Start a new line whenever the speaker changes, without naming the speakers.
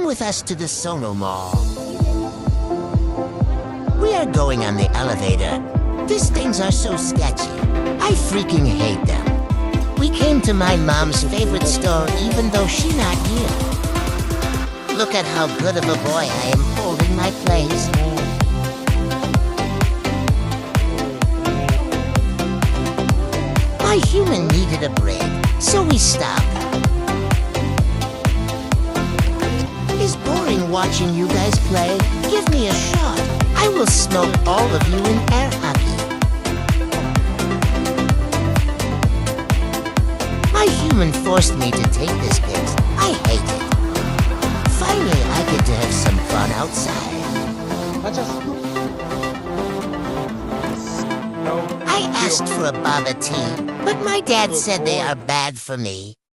Come with us to the Sono Mall. We are going on the elevator. These things are so sketchy. I freaking hate them. We came to my mom's favorite store even though she's not here. Look at how good of a boy I am holding my place. My human needed a break, so we stopped. It's boring watching you guys play. Give me a shot. I will smoke all of you in air hockey. My human forced me to take this pic. I hate it. Finally, I get to have some fun outside. I asked for a baba tea, but my dad said they are bad for me.